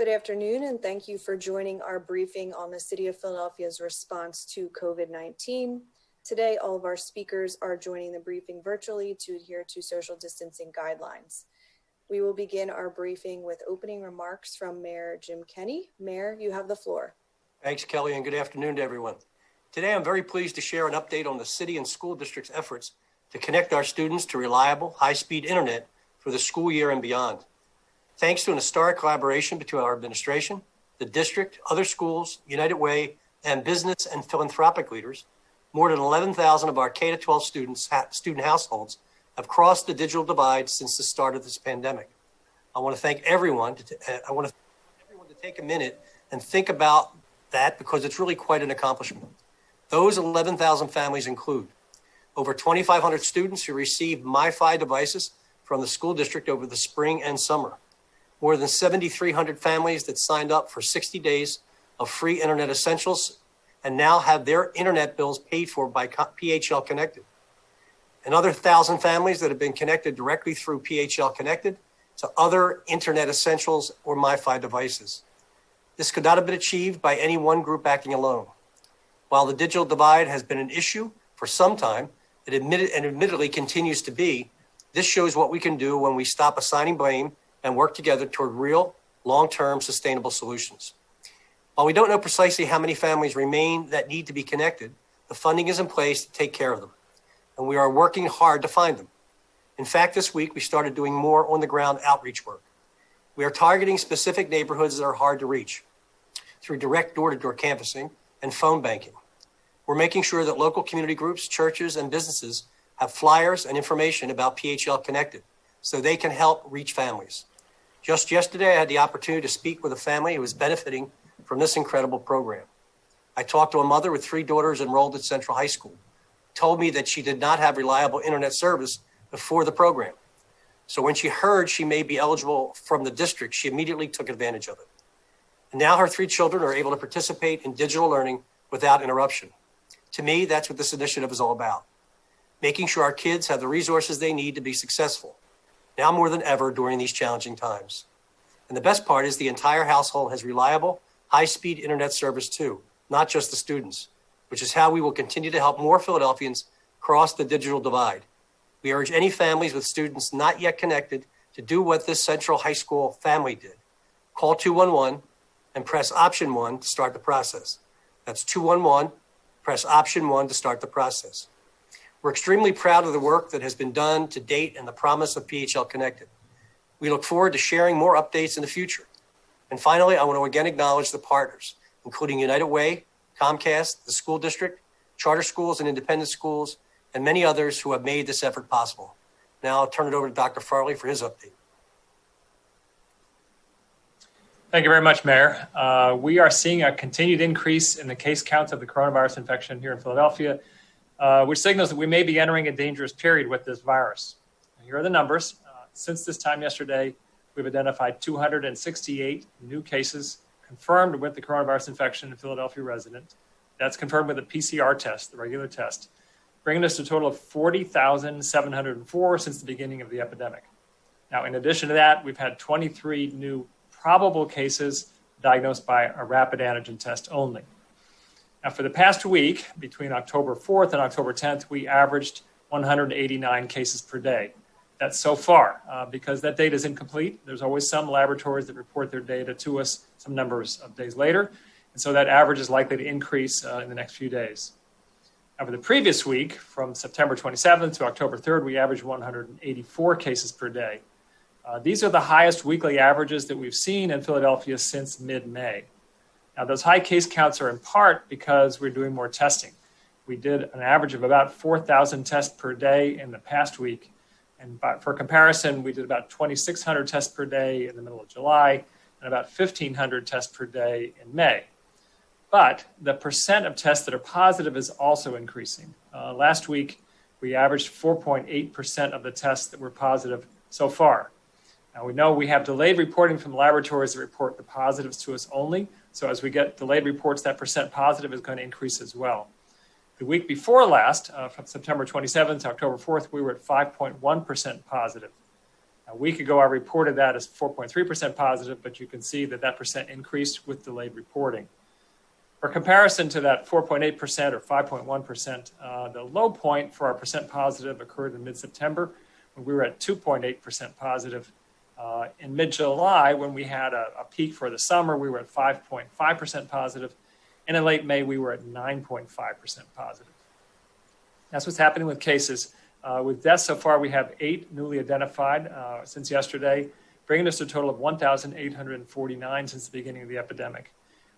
Good afternoon, and thank you for joining our briefing on the City of Philadelphia's response to COVID-19. Today, all of our speakers are joining the briefing virtually to adhere to social distancing guidelines. We will begin our briefing with opening remarks from Mayor Jim Kenney. Mayor, you have the floor. Thanks, Kelly, and good afternoon to everyone. Today, I'm very pleased to share an update on the city and school district's efforts to connect our students to reliable, high-speed internet for the school year and beyond. Thanks to an historic collaboration between our administration, the district, other schools, United Way, and business and philanthropic leaders, more than 11,000 of our K-12 student households have crossed the digital divide since the start of this pandemic. I want to thank everyone. I want everyone to take a minute and think about that because it's really quite an accomplishment. Those 11,000 families include over 2,500 students who received MiFi devices from the school district over the spring and summer. More than 7,300 families that signed up for 60 days of free internet essentials and now have their internet bills paid for by PHLConnectED. Another 1,000 families that have been connected directly through PHLConnectED to other internet essentials or MiFi devices. This could not have been achieved by any one group acting alone. While the digital divide has been an issue for some time, it admittedly continues to be, this shows what we can do when we stop assigning blame and work together toward real, long-term, sustainable solutions. While we don't know precisely how many families remain that need to be connected, the funding is in place to take care of them, and we are working hard to find them. In fact, this week, we started doing more on-the-ground outreach work. We are targeting specific neighborhoods that are hard to reach through direct door-to-door canvassing and phone banking. We're making sure that local community groups, churches, and businesses have flyers and information about PHLConnectED so they can help reach families. Just yesterday, I had the opportunity to speak with a family who is benefiting from this incredible program. I talked to a mother with 3 daughters enrolled at Central High School, told me that she did not have reliable internet service before the program. So when she heard she may be eligible from the district, she immediately took advantage of it. And now her 3 children are able to participate in digital learning without interruption. To me, that's what this initiative is all about, making sure our kids have the resources they need to be successful, now more than ever during these challenging times. And the best part is the entire household has reliable, high-speed internet service too, not just the students, which is how we will continue to help more Philadelphians cross the digital divide. We urge any families with students not yet connected to do what this Central High School family did. Call 211 and press option 1 to start the process. That's 211, press option 1 to start the process. We're extremely proud of the work that has been done to date and the promise of PHLConnectED. We look forward to sharing more updates in the future. And finally, I want to again acknowledge the partners, including United Way, Comcast, the school district, charter schools and independent schools, and many others who have made this effort possible. Now I'll turn it over to Dr. Farley for his update. Thank you very much, Mayor. We are seeing a continued increase in the case counts of the coronavirus infection here in Philadelphia, which signals that we may be entering a dangerous period with this virus. Here are the numbers. Since this time yesterday, we've identified 268 new cases confirmed with the coronavirus infection in a Philadelphia resident. That's confirmed with a PCR test, the regular test, bringing us to a total of 40,704 since the beginning of the epidemic. Now, in addition to that, we've had 23 new probable cases diagnosed by a rapid antigen test only. Now, for the past week, between October 4th and October 10th, we averaged 189 cases per day. That's so far. Because that data is incomplete, there's always some laboratories that report their data to us some numbers of days later. And so that average is likely to increase in the next few days. Over the previous week, from September 27th to October 3rd, we averaged 184 cases per day. These are the highest weekly averages that we've seen in Philadelphia since mid-May. Now, those high case counts are in part because we're doing more testing. We did an average of about 4,000 tests per day in the past week. And for comparison, we did about 2,600 tests per day in the middle of July and about 1,500 tests per day in May. But the percent of tests that are positive is also increasing. Last week, we averaged 4.8% of the tests that were positive so far. Now, we know we have delayed reporting from laboratories that report the positives to us only. So as we get delayed reports, that percent positive is going to increase as well. The week before last, from September 27th to October 4th, we were at 5.1% positive. A week ago, I reported that as 4.3% positive, but you can see that percent increased with delayed reporting. For comparison to that 4.8% or 5.1%, the low point for our percent positive occurred in mid-September when we were at 2.8% positive. In mid-July, when we had a peak for the summer, we were at 5.5% positive. And in late May, we were at 9.5% positive. That's what's happening with cases. With deaths so far, we have 8 newly identified since yesterday, bringing us to a total of 1,849 since the beginning of the epidemic.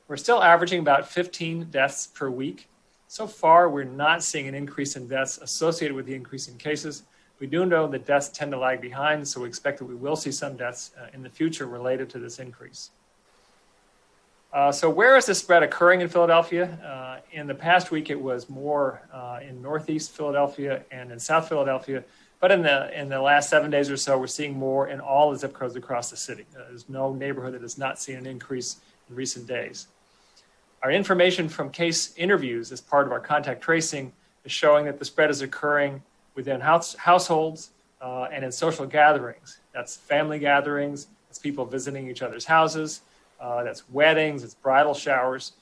We're still averaging about 15 deaths per week. So far, we're not seeing an increase in deaths associated with the increase in cases. We do know that deaths tend to lag behind, so we expect that we will see some deaths in the future related to this increase. So where is the spread occurring in Philadelphia? In the past week, it was more in Northeast Philadelphia and in South Philadelphia. But in the last 7 days or so, we're seeing more in all the zip codes across the city. There's no neighborhood that has not seen an increase in recent days. Our information from case interviews as part of our contact tracing is showing that the spread is occurring within households and in social gatherings. That's family gatherings, that's people visiting each other's houses, that's weddings, it's bridal showers.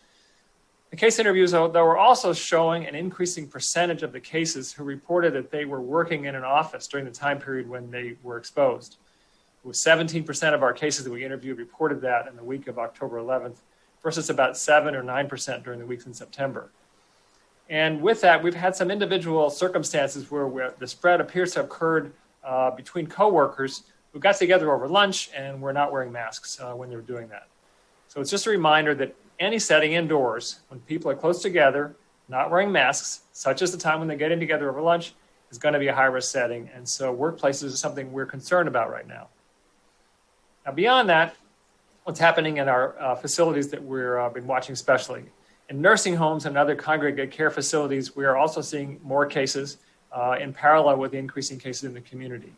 The case interviews, though, were also showing an increasing percentage of the cases who reported that they were working in an office during the time period when they were exposed. It was 17% of our cases that we interviewed reported that in the week of October 11th versus about 7 or 9% during the weeks in September. And with that, we've had some individual circumstances where the spread appears to have occurred between coworkers who got together over lunch and were not wearing masks when they were doing that. So it's just a reminder that any setting indoors, when people are close together, not wearing masks, such as the time when they're getting together over lunch, is going to be a high-risk setting. And so workplaces is something we're concerned about right now. Now, beyond that, what's happening in our facilities that we've been watching especially. In nursing homes and other congregate care facilities, we are also seeing more cases in parallel with the increasing cases in the community.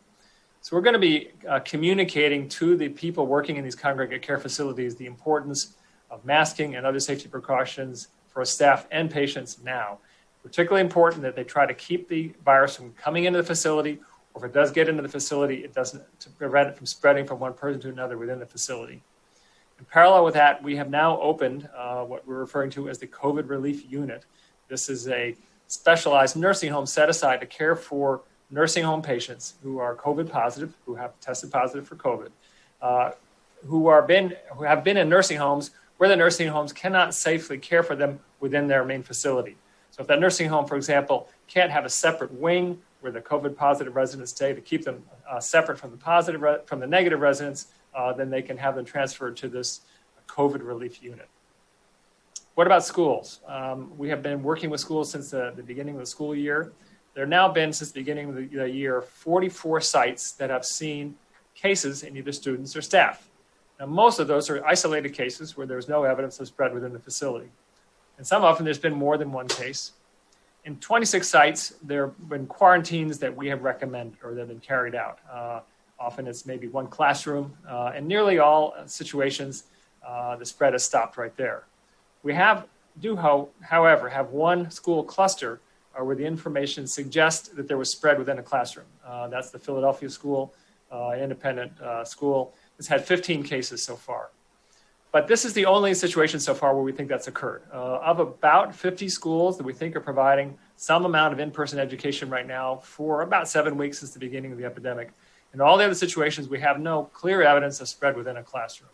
So we're going to be communicating to the people working in these congregate care facilities the importance of masking and other safety precautions for staff and patients now. Particularly important that they try to keep the virus from coming into the facility, or if it does get into the facility, it doesn't to prevent it from spreading from one person to another within the facility. In parallel with that, we have now opened what we're referring to as the COVID relief unit. This is a specialized nursing home set aside to care for nursing home patients who are COVID positive, who have tested positive for COVID, who have been in nursing homes where the nursing homes cannot safely care for them within their main facility. So if that nursing home, for example, can't have a separate wing where the COVID positive residents stay to keep them separate from the negative residents, then they can have them transferred to this COVID relief unit. What about schools? We have been working with schools since the beginning of the school year. There have now been, since the beginning of the year, 44 sites that have seen cases in either students or staff. Now, most of those are isolated cases where there's no evidence of spread within the facility. And some often there's been more than one case. In 26 sites, there have been quarantines that we have recommended or that have been carried out. Often it's maybe one classroom. In nearly all situations, the spread has stopped right there. We however, have one school cluster where the information suggests that there was spread within a classroom. That's the Philadelphia school, independent school. It's had 15 cases so far. But this is the only situation so far where we think that's occurred. Of about 50 schools that we think are providing some amount of in-person education right now for about 7 weeks since the beginning of the epidemic. In all the other situations, we have no clear evidence of spread within a classroom.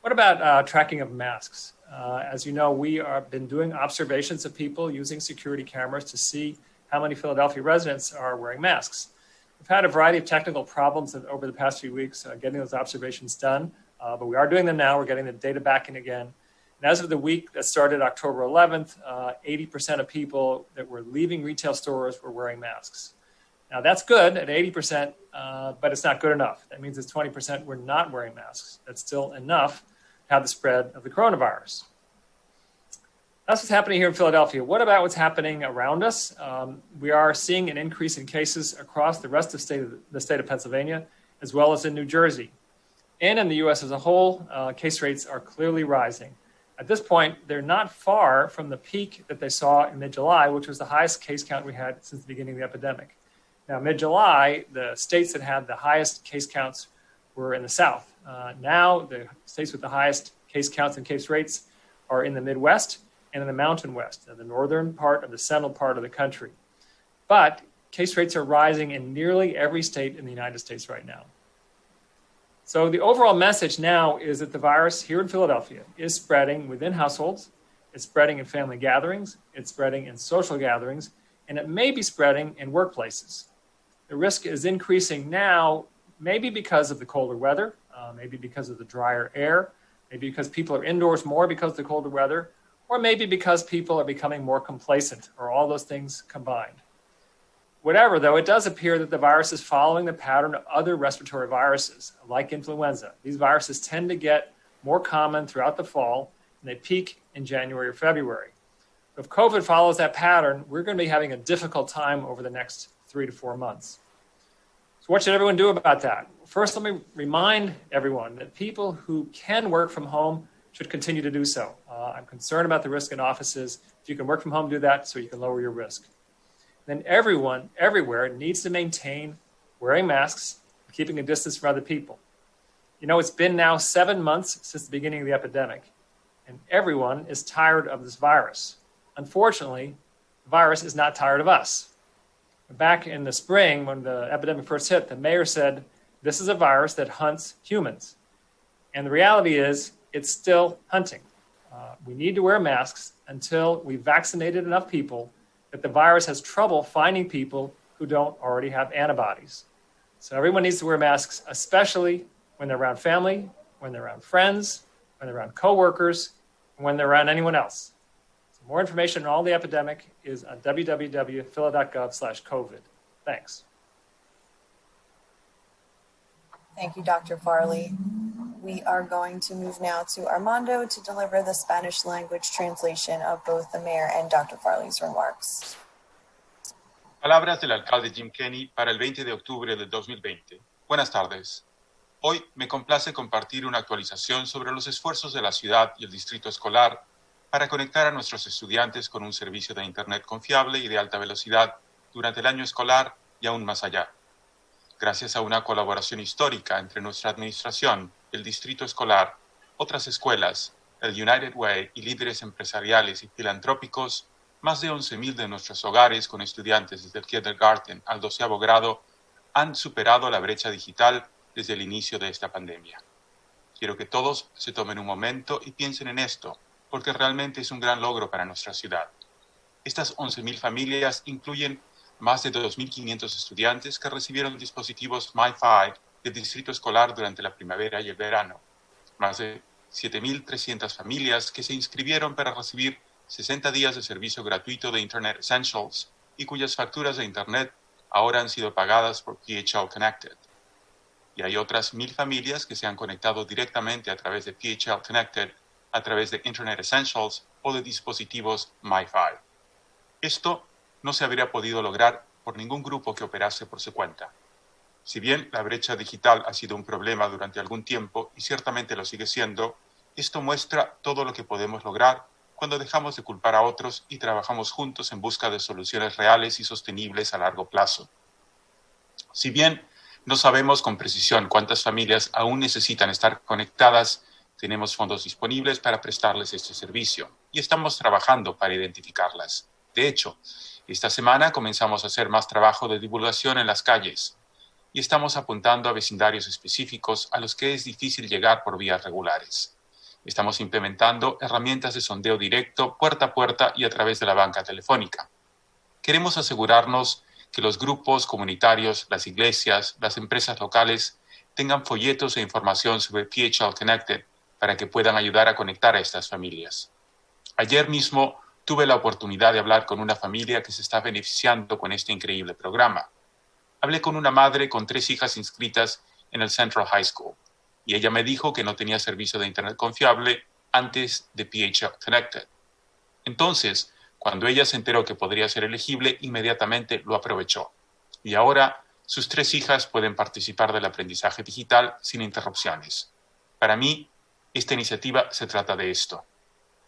What about tracking of masks? As you know, we have been doing observations of people using security cameras to see how many Philadelphia residents are wearing masks. We've had a variety of technical problems over the past few weeks getting those observations done, but we are doing them now. We're getting the data back in again. And as of the week that started October 11th, 80% of people that were leaving retail stores were wearing masks. Now, that's good at 80%, but it's not good enough. That means it's 20% were not wearing masks. That's still enough to have the spread of the coronavirus. That's what's happening here in Philadelphia. What about what's happening around us? We are seeing an increase in cases across the rest of the state of Pennsylvania, as well as in New Jersey. And in the U.S. as a whole, case rates are clearly rising. At this point, they're not far from the peak that they saw in mid-July, which was the highest case count we had since the beginning of the epidemic. Now, mid-July, the states that had the highest case counts were in the South. Now, the states with the highest case counts and case rates are in the Midwest and in the Mountain West, the northern part of the central part of the country. But case rates are rising in nearly every state in the United States right now. So the overall message now is that the virus here in Philadelphia is spreading within households, it's spreading in family gatherings, it's spreading in social gatherings, and it may be spreading in workplaces. The risk is increasing now, maybe because of the colder weather, maybe because of the drier air, maybe because people are indoors more because of the colder weather, or maybe because people are becoming more complacent, or all those things combined. Whatever, though, it does appear that the virus is following the pattern of other respiratory viruses, like influenza. These viruses tend to get more common throughout the fall, and they peak in January or February. If COVID follows that pattern, we're going to be having a difficult time over the next 3 to 4 months. So what should everyone do about that? First, let me remind everyone that people who can work from home should continue to do so. I'm concerned about the risk in offices. If you can work from home, do that so you can lower your risk. Then everyone, everywhere, needs to maintain wearing masks and keeping a distance from other people. You know, it's been now 7 months since the beginning of the epidemic, and everyone is tired of this virus. Unfortunately, the virus is not tired of us. Back in the spring, when the epidemic first hit, the mayor said, this is a virus that hunts humans. And the reality is, it's still hunting. We need to wear masks until we've vaccinated enough people that the virus has trouble finding people who don't already have antibodies. So everyone needs to wear masks, especially when they're around family, when they're around friends, when they're around coworkers, and when they're around anyone else. So more information on all the epidemic is on www.phila.gov/COVID. Thanks. Thank you, Dr. Farley. We are going to move now to Armando to deliver the Spanish language translation of both the mayor and Dr. Farley's remarks. Palabras del alcalde Jim Kenney para el 20 de octubre del 2020. Buenas tardes. Hoy me complace compartir una actualización sobre los esfuerzos de la ciudad y el distrito escolar para conectar a nuestros estudiantes con un servicio de Internet confiable y de alta velocidad durante el año escolar y aún más allá. Gracias a una colaboración histórica entre nuestra administración, el distrito escolar, otras escuelas, el United Way y líderes empresariales y filantrópicos, más de 11,000 de nuestros hogares con estudiantes desde el kindergarten al 12º grado han superado la brecha digital desde el inicio de esta pandemia. Quiero que todos se tomen un momento y piensen en esto, porque realmente es un gran logro para nuestra ciudad. Estas 11,000 familias incluyen más de 2,500 estudiantes que recibieron dispositivos MiFi del distrito escolar durante la primavera y el verano, más de 7,300 familias que se inscribieron para recibir 60 días de servicio gratuito de Internet Essentials y cuyas facturas de Internet ahora han sido pagadas por PHLConnectED. Y hay otras 1,000 familias que se han conectado directamente a través de PHLConnectED, a través de Internet Essentials o de dispositivos MiFi. Esto no se habría podido lograr por ningún grupo que operase por su cuenta. Si bien la brecha digital ha sido un problema durante algún tiempo y ciertamente lo sigue siendo, esto muestra todo lo que podemos lograr cuando dejamos de culpar a otros y trabajamos juntos en busca de soluciones reales y sostenibles a largo plazo. Si bien no sabemos con precisión cuántas familias aún necesitan estar conectadas, tenemos fondos disponibles para prestarles este servicio y estamos trabajando para identificarlas. De hecho, esta semana comenzamos a hacer más trabajo de divulgación en las calles y estamos apuntando a vecindarios específicos a los que es difícil llegar por vías regulares. Estamos implementando herramientas de sondeo directo, puerta a puerta y a través de la banca telefónica. Queremos asegurarnos que los grupos comunitarios, las iglesias, las empresas locales tengan folletos e información sobre PHLConnectED para que puedan ayudar a conectar a estas familias. Ayer mismo tuve la oportunidad de hablar con una familia que se está beneficiando con este increíble programa. Hablé con una madre con 3 hijas inscritas en el Central High School y ella me dijo que no tenía servicio de Internet confiable antes de PHLConnectED. Entonces, cuando ella se enteró que podría ser elegible, inmediatamente lo aprovechó. Y ahora sus 3 hijas pueden participar del aprendizaje digital sin interrupciones. Para mí, esta iniciativa se trata de esto,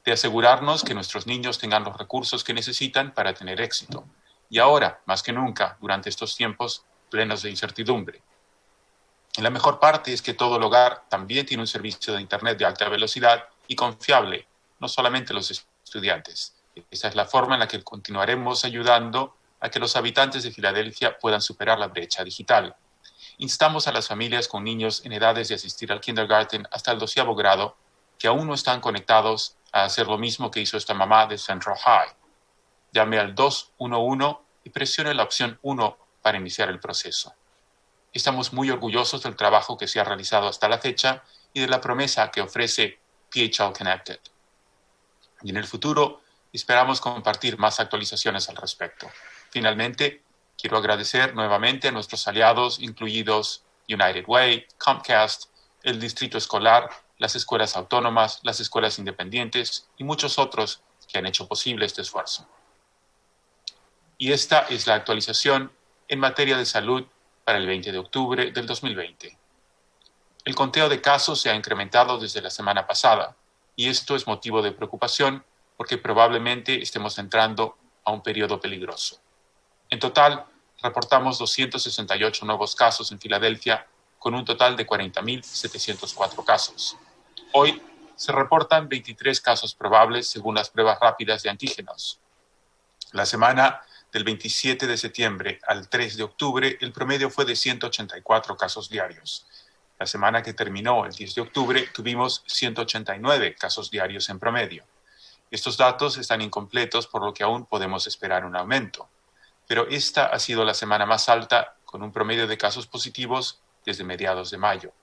de asegurarnos que nuestros niños tengan los recursos que necesitan para tener éxito. y ahora, más que nunca, durante estos tiempos plenos de incertidumbre. Y la mejor parte es que todo el hogar también tiene un servicio de Internet de alta velocidad y confiable, no solamente los estudiantes. Esa es la forma en la que continuaremos ayudando a que los habitantes de Filadelfia puedan superar la brecha digital. Instamos a las familias con niños en edades de asistir al kindergarten hasta el 12º grado que aún no están conectados a hacer lo mismo que hizo esta mamá de Central High. Llame al 211 y presione la opción 1 para iniciar el proceso. Estamos muy orgullosos del trabajo que se ha realizado hasta la fecha y de la promesa que ofrece PHLConnectED. Y en el futuro esperamos compartir más actualizaciones al respecto. Finalmente, quiero agradecer nuevamente a nuestros aliados, incluidos United Way, Comcast, el Distrito Escolar, las escuelas autónomas, las escuelas independientes y muchos otros que han hecho posible este esfuerzo. Y esta es la actualización en materia de salud para el 20 de octubre del 2020. El conteo de casos se ha incrementado desde la semana pasada y esto es motivo de preocupación porque probablemente estemos entrando a un periodo peligroso. En total, reportamos 268 nuevos casos en Filadelfia con un total de 40.704 casos. Hoy se reportan 23 casos probables según las pruebas rápidas de antígenos. La semana del 27 de septiembre al 3 de octubre, el promedio fue de 184 casos diarios. La semana que terminó el 10 de octubre, tuvimos 189 casos diarios en promedio. Estos datos están incompletos, por lo que aún podemos esperar un aumento. Pero esta ha sido la semana más alta, con un promedio de casos positivos desde mediados de mayo.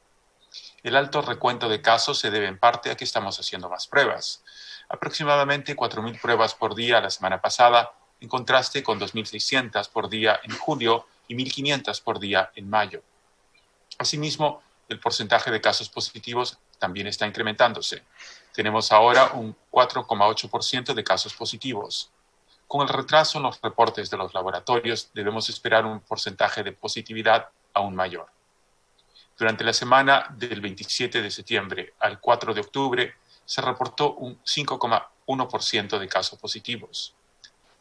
El alto recuento de casos se debe en parte a que estamos haciendo más pruebas. Aproximadamente 4.000 pruebas por día la semana pasada, en contraste con 2.600 por día en julio y 1.500 por día en mayo. Asimismo, el porcentaje de casos positivos también está incrementándose. Tenemos ahora un 4,8% de casos positivos. Con el retraso en los reportes de los laboratorios, debemos esperar un porcentaje de positividad aún mayor. Durante la semana del 27 de septiembre al 4 de octubre, se reportó un 5,1% de casos positivos.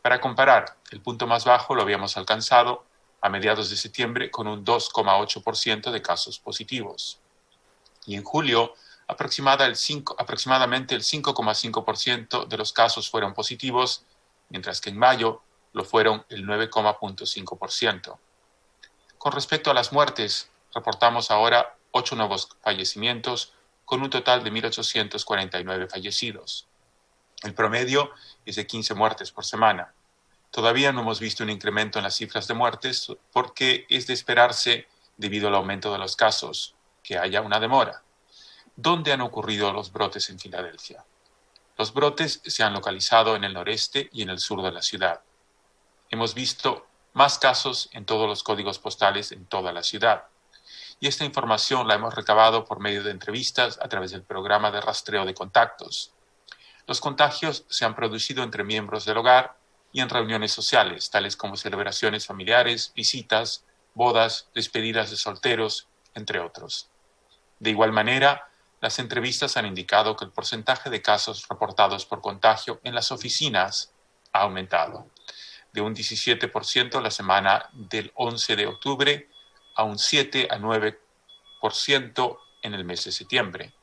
Para comparar, el punto más bajo lo habíamos alcanzado a mediados de septiembre con un 2,8% de casos positivos. Y en julio, aproximadamente el 5,5% de los casos fueron positivos, mientras que en mayo lo fueron el 9,5%. Con respecto a las muertes, reportamos ahora 8 nuevos fallecimientos con un total de 1.849 fallecidos. El promedio es de 15 muertes por semana. Todavía no hemos visto un incremento en las cifras de muertes porque es de esperarse, debido al aumento de los casos, que haya una demora. ¿Dónde han ocurrido los brotes en Filadelfia? Los brotes se han localizado en el noreste y en el sur de la ciudad. Hemos visto más casos en todos los códigos postales en toda la ciudad. Y esta información la hemos recabado por medio de entrevistas a través del programa de rastreo de contactos. Los contagios se han producido entre miembros del hogar y en reuniones sociales, tales como celebraciones familiares, visitas, bodas, despedidas de solteros, entre otros. De igual manera, las entrevistas han indicado que el porcentaje de casos reportados por contagio en las oficinas ha aumentado, de un 17% la semana del 11 de octubre a un 7 a 9% en el mes de septiembre.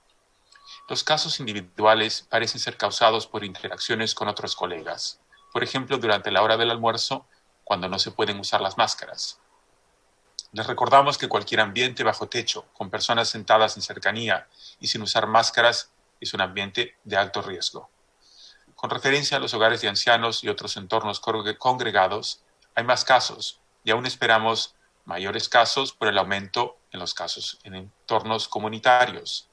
Los casos individuales parecen ser causados por interacciones con otros colegas, por ejemplo, durante la hora del almuerzo, cuando no se pueden usar las máscaras. Les recordamos que cualquier ambiente bajo techo, con personas sentadas en cercanía y sin usar máscaras, es un ambiente de alto riesgo. Con referencia a los hogares de ancianos y otros entornos congregados, hay más casos y aún esperamos mayores casos por el aumento en los casos en entornos comunitarios.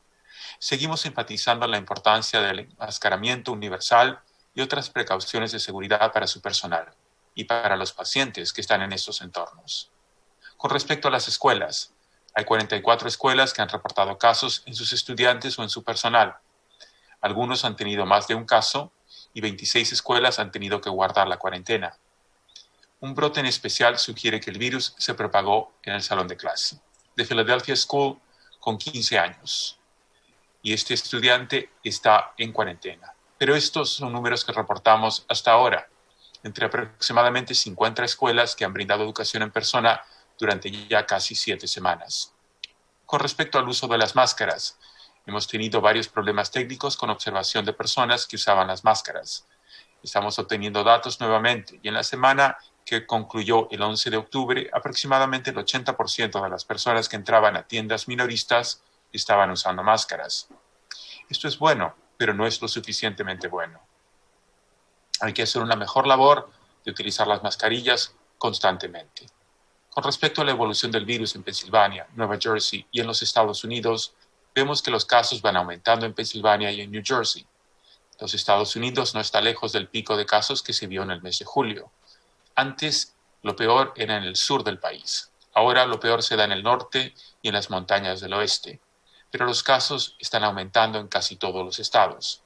Seguimos enfatizando la importancia del enmascaramiento universal y otras precauciones de seguridad para su personal y para los pacientes que están en estos entornos. Con respecto a las escuelas, hay 44 escuelas que han reportado casos en sus estudiantes o en su personal. Algunos han tenido más de un caso y 26 escuelas han tenido que guardar la cuarentena. Un brote en especial sugiere que el virus se propagó en el salón de clase de Philadelphia School con 15 años. Y este estudiante está en cuarentena. Pero estos son números que reportamos hasta ahora. entre aproximadamente 50 escuelas que han brindado educación en persona durante ya casi 7 semanas. Con respecto al uso de las máscaras, hemos tenido varios problemas técnicos con observación de personas que usaban las máscaras. Estamos obteniendo datos nuevamente y en la semana que concluyó el 11 de octubre, aproximadamente el 80% de las personas que entraban a tiendas minoristas estaban usando máscaras. Esto es bueno, pero no es lo suficientemente bueno. Hay que hacer una mejor labor de utilizar las mascarillas constantemente. Con respecto a la evolución del virus en Pensilvania, Nueva Jersey y en los Estados Unidos, vemos que los casos van aumentando en Pensilvania y en New Jersey. Los Estados Unidos no está lejos del pico de casos que se vio en el mes de julio. Antes, lo peor era en el sur del país. Ahora lo peor se da en el norte y en las montañas del oeste. Pero los casos están aumentando en casi todos los estados.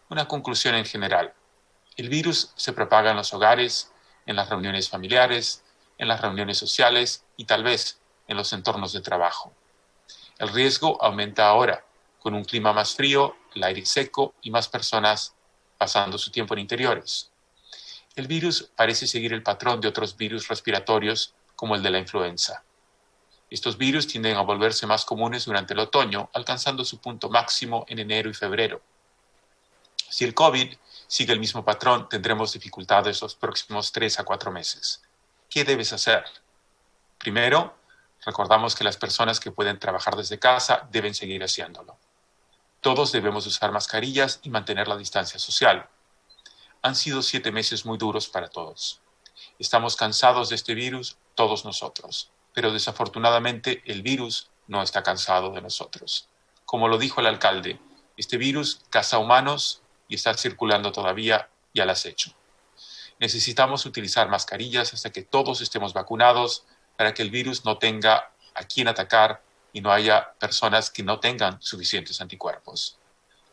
Una conclusión en general. El virus se propaga en los hogares, en las reuniones familiares, en las reuniones sociales y tal vez en los entornos de trabajo. El riesgo aumenta ahora, con un clima más frío, el aire seco y más personas pasando su tiempo en interiores. El virus parece seguir el patrón de otros virus respiratorios como el de la influenza. Estos virus tienden a volverse más comunes durante el otoño, alcanzando su punto máximo en enero y febrero. Si el COVID sigue el mismo patrón, tendremos dificultades los próximos 3 a 4 meses. ¿Qué debes hacer? Primero, recordamos que las personas que pueden trabajar desde casa deben seguir haciéndolo. Todos debemos usar mascarillas y mantener la distancia social. Han sido 7 meses muy duros para todos. Estamos cansados de este virus, todos nosotros, pero desafortunadamente el virus no está cansado de nosotros. Como lo dijo el alcalde, este virus caza humanos y está circulando todavía y al acecho. Necesitamos utilizar mascarillas hasta que todos estemos vacunados para que el virus no tenga a quién atacar y no haya personas que no tengan suficientes anticuerpos.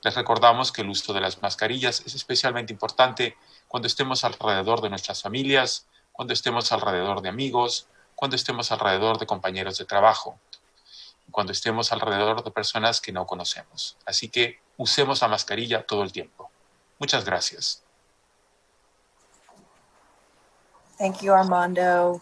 Les recordamos que el uso de las mascarillas es especialmente importante cuando estemos alrededor de nuestras familias, cuando estemos alrededor de amigos, cuando estemos alrededor de compañeros de trabajo, cuando estemos alrededor de personas que no conocemos. Así que usemos la mascarilla todo el tiempo. Muchas gracias. Thank you, Armando.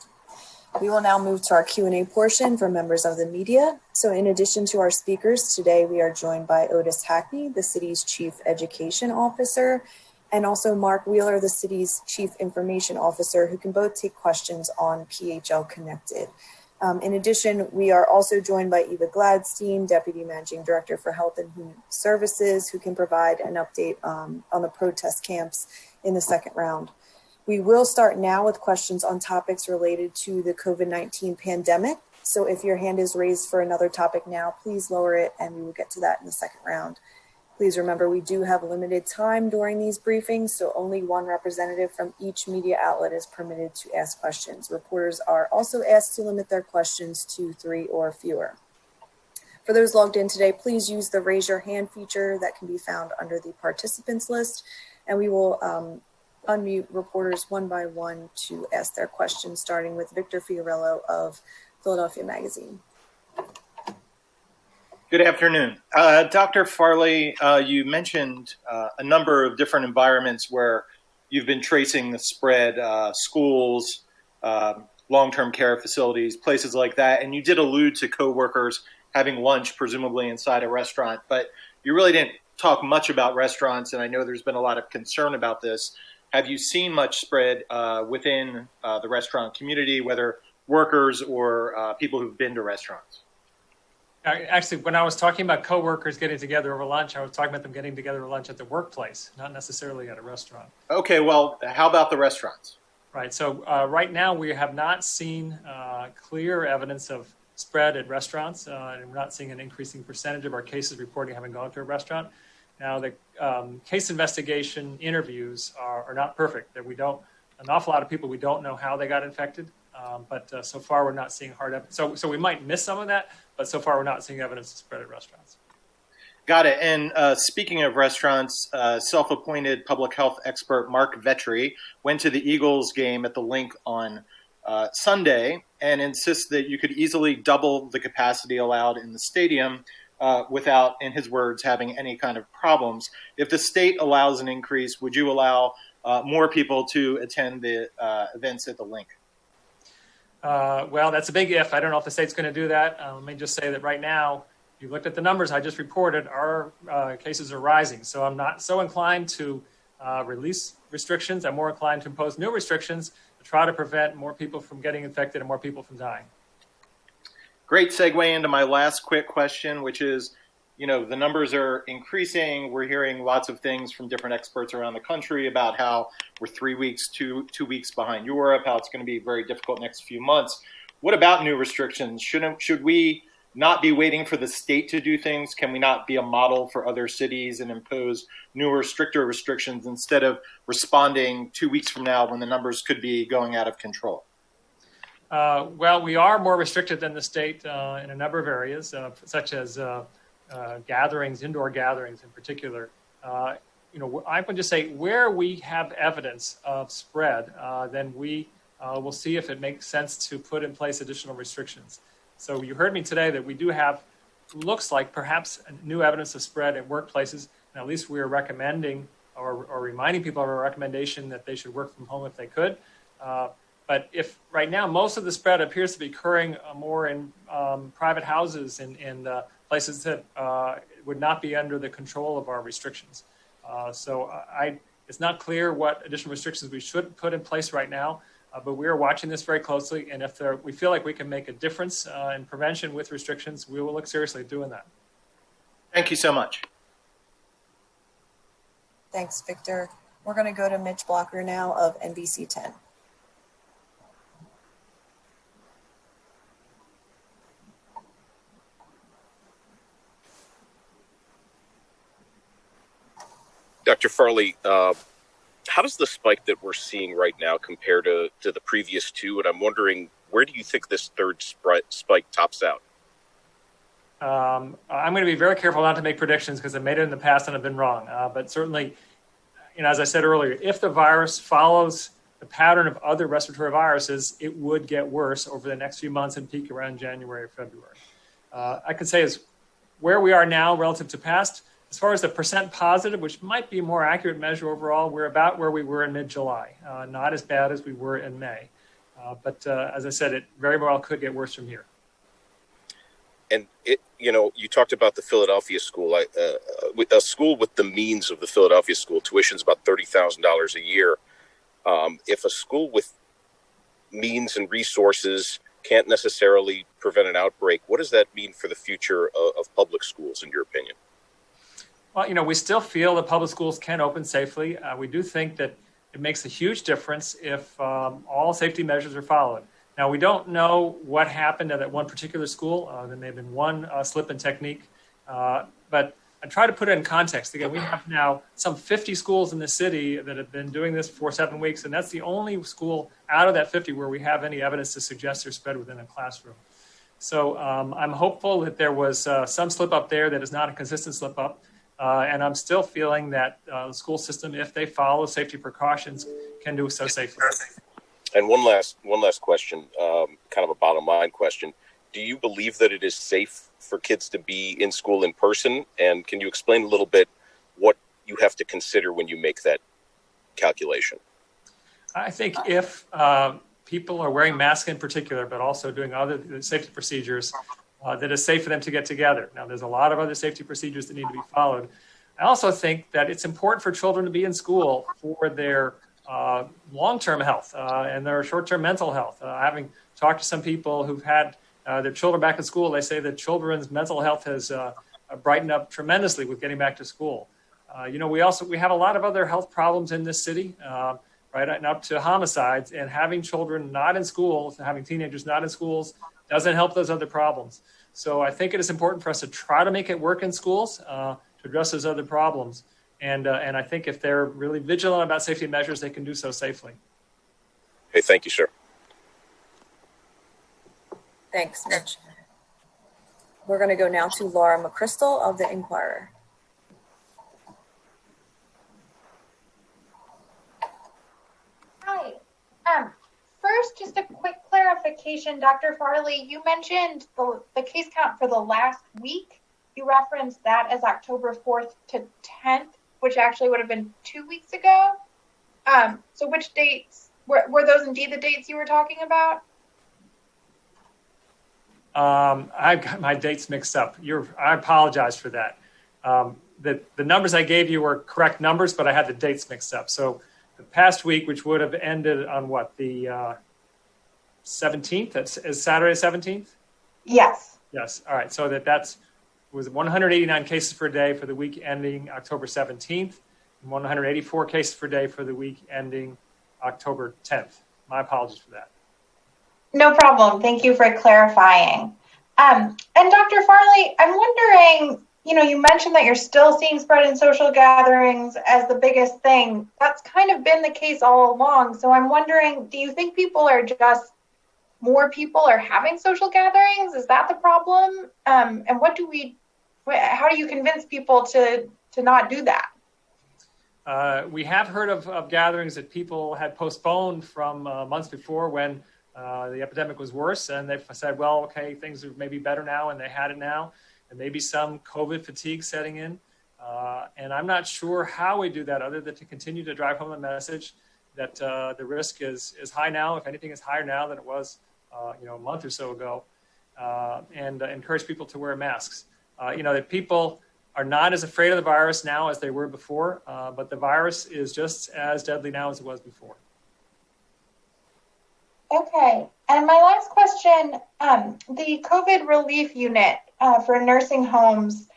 We will now move to our Q&A portion for members of the media. So in addition to our speakers, today we are joined by Otis Hackney, the city's Chief Education Officer, and also Mark Wheeler, the city's Chief Information Officer, who can both take questions on PHLConnectED. In addition, we are also joined by Eva Gladstein, Deputy Managing Director for Health and Human Services, who can provide an update on the protest camps in the second round. We will start now with questions on topics related to the COVID-19 pandemic. So if your hand is raised for another topic now, please lower it and we will get to that in the second round. Please remember, we do have limited time during these briefings, so only one representative from each media outlet is permitted to ask questions. Reporters are also asked to limit their questions to 3 or fewer. For those logged in today, please use the raise your hand feature that can be found under the participants list, and we will unmute reporters one by one to ask their questions, starting with Victor Fiorello of Philadelphia Magazine. Good afternoon. Dr. Farley, you mentioned a number of different environments where you've been tracing the spread, schools, long-term care facilities, places like that, and you did allude to coworkers having lunch, presumably inside a restaurant, but you really didn't talk much about restaurants, and I know there's been a lot of concern about this. Have you seen much spread within the restaurant community, whether workers or people who've been to restaurants? Actually, when I was talking about coworkers getting together over lunch, I was talking about them getting together over lunch at the workplace, not necessarily at a restaurant. Okay, well, how about the restaurants? Right. So right now we have not seen clear evidence of spread at restaurants, and we're not seeing an increasing percentage of our cases reporting having gone to a restaurant. Now, the case investigation interviews are not perfect. That an awful lot of people, we don't know how they got infected, but so far we're not seeing hard evidence. So we might miss some of that, but so far we're not seeing evidence of spread at restaurants. Got it. And speaking of restaurants, self-appointed public health expert Mark Vetri went to the Eagles game at the Link on Sunday and insists that you could easily double the capacity allowed in the stadium without, in his words, having any kind of problems. If the state allows an increase, would you allow more people to attend the events at the link? Well, that's a big if. I don't know if the state's going to do that. Let me just say that right now, if you looked at the numbers I just reported, our cases are rising. So I'm not so inclined to release restrictions. I'm more inclined to impose new restrictions to try to prevent more people from getting infected and more people from dying. Great segue into my last quick question, which is, the numbers are increasing. We're hearing lots of things from different experts around the country about how we're 3 weeks, 2 weeks behind Europe, how it's going to be very difficult next few months. What about new restrictions? Should we not be waiting for the state to do things? Can we not be a model for other cities and impose newer, stricter restrictions instead of responding 2 weeks from now when the numbers could be going out of control? Well, we are more restricted than the state in a number of areas, such as gatherings, indoor gatherings in particular. I would just say where we have evidence of spread, then we will see if it makes sense to put in place additional restrictions. So you heard me today that we do have, looks like perhaps new evidence of spread in workplaces, and at least we are recommending or reminding people of our recommendation that they should work from home if they could. But if right now most of the spread appears to be occurring more in private houses and places that would not be under the control of our restrictions. It's not clear what additional restrictions we should put in place right now, but we are watching this very closely. And if we feel like we can make a difference in prevention with restrictions, we will look seriously at doing that. Thank you so much. Thanks, Victor. We're going to go to Mitch Blocker now of NBC 10. Dr. Farley, how does the spike that we're seeing right now compare to the previous two? And I'm wondering, where do you think this third spike tops out? I'm going to be very careful not to make predictions because I've made it in the past and I've been wrong. But certainly, as I said earlier, if the virus follows the pattern of other respiratory viruses, it would get worse over the next few months and peak around January or February. I could say is where we are now relative to past. As far as the percent positive, which might be a more accurate measure overall, we're about where we were in mid-July. Not as bad as we were in May. But as I said, it very well could get worse from here. And, you talked about the Philadelphia school. A school with the means of the Philadelphia school, tuition's about $30,000 a year. If a school with means and resources can't necessarily prevent an outbreak, what does that mean for the future of public schools, in your opinion? Well, we still feel that public schools can open safely. We do think that it makes a huge difference if all safety measures are followed. Now, we don't know what happened at that one particular school. There may have been one slip in technique. But I try to put it in context. Again, we have now some 50 schools in the city that have been doing this for 7 weeks, and that's the only school out of that 50 where we have any evidence to suggest there's spread within a classroom. So I'm hopeful that there was some slip up there that is not a consistent slip up. And I'm still feeling that the school system, if they follow safety precautions, can do so safely. And one last question, kind of a bottom line question. Do you believe that it is safe for kids to be in school in person? And can you explain a little bit what you have to consider when you make that calculation? I think if people are wearing masks in particular, but also doing other safety procedures, that it's safe for them to get together. Now, there's a lot of other safety procedures that need to be followed. I also think that it's important for children to be in school for their long-term health and their short-term mental health. Having talked to some people who've had their children back in school, they say that children's mental health has brightened up tremendously with getting back to school. We have a lot of other health problems in this city, right, and up to homicides, and having children not in school, having teenagers not in schools, doesn't help those other problems. So I think it is important for us to try to make it work in schools to address those other problems. And I think if they're really vigilant about safety measures, they can do so safely. Hey, thank you, sir. Thanks, Mitch. We're going to go now to Laura McChrystal of the Inquirer. Hi. First, just a quick clarification, Dr. Farley, you mentioned the case count for the last week. You referenced that as October 4th to 10th, which actually would have been 2 weeks ago. So which dates, were those indeed the dates you were talking about? I've got my dates mixed up. I apologize for that. The numbers I gave you were correct numbers, but I had the dates mixed up. So the past week, which would have ended on what, the 17th? Is Saturday 17th? Yes. Yes. All right. So that was 189 cases per day for the week ending October 17th, and 184 cases per day for the week ending October 10th. My apologies for that. No problem. Thank you for clarifying. And Dr. Farley, I'm wondering, you mentioned that you're still seeing spread in social gatherings as the biggest thing. That's kind of been the case all along. So I'm wondering, do you think more people are having social gatherings? Is that the problem? And how do you convince people to not do that? We have heard of gatherings that people had postponed from months before when the epidemic was worse, and they've said, well, okay, things are maybe better now, and they had it now, and maybe some COVID fatigue setting in. And I'm not sure how we do that other than to continue to drive home the message that the risk is high now. If anything, is higher now than it was a month or so ago, and encourage people to wear masks. That people are not as afraid of the virus now as they were before, but the virus is just as deadly now as it was before. Okay. And my last question, the COVID relief unit for nursing homes,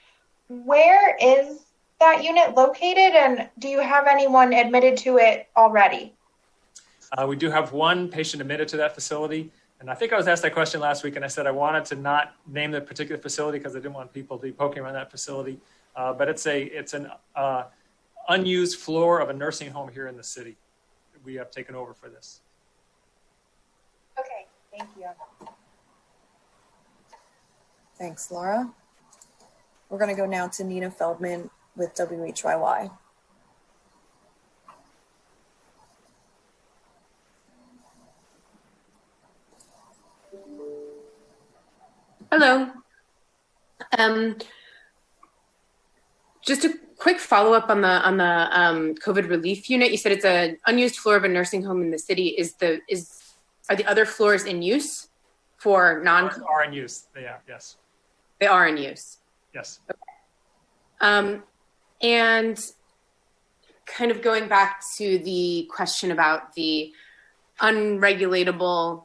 where is that unit located, and do you have anyone admitted to it already? We do have one patient admitted to that facility. And I think I was asked that question last week, and I said I wanted to not name the particular facility because I didn't want people to be poking around that facility. But it's an unused floor of a nursing home here in the city. We have taken over for this. Okay, thank you. Thanks, Laura. We're going to go now to Nina Feldman with WHYY. Hello. Just a quick follow-up on the COVID relief unit. You said it's an unused floor of a nursing home in the city. Are the other floors in use for non? Are in use. They are. Yes. They are in use. Yes. Okay. And kind of going back to the question about the unregulatable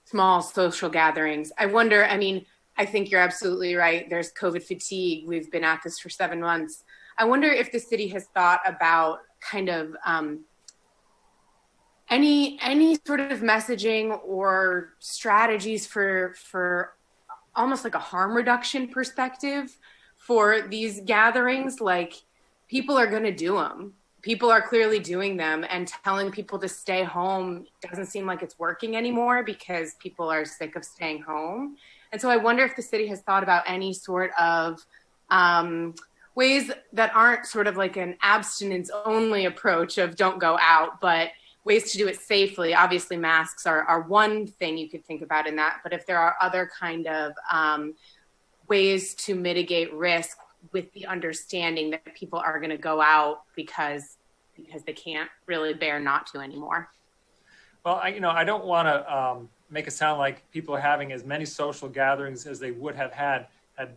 small social gatherings, I wonder, I think you're absolutely right. There's COVID fatigue. We've been at this for 7 months. I wonder if the city has thought about kind of any sort of messaging or strategies for almost like a harm reduction perspective for these gatherings. Like, people are going to do them. People are clearly doing them, and telling people to stay home doesn't seem like it's working anymore because people are sick of staying home. And so I wonder if the city has thought about any sort of ways that aren't sort of like an abstinence only approach of don't go out, but ways to do it safely. Obviously, masks are one thing you could think about in that, but if there are other kind of ways to mitigate risk with the understanding that people are going to go out because they can't really bear not to anymore. Well, I don't want to make it sound like people are having as many social gatherings as they would have had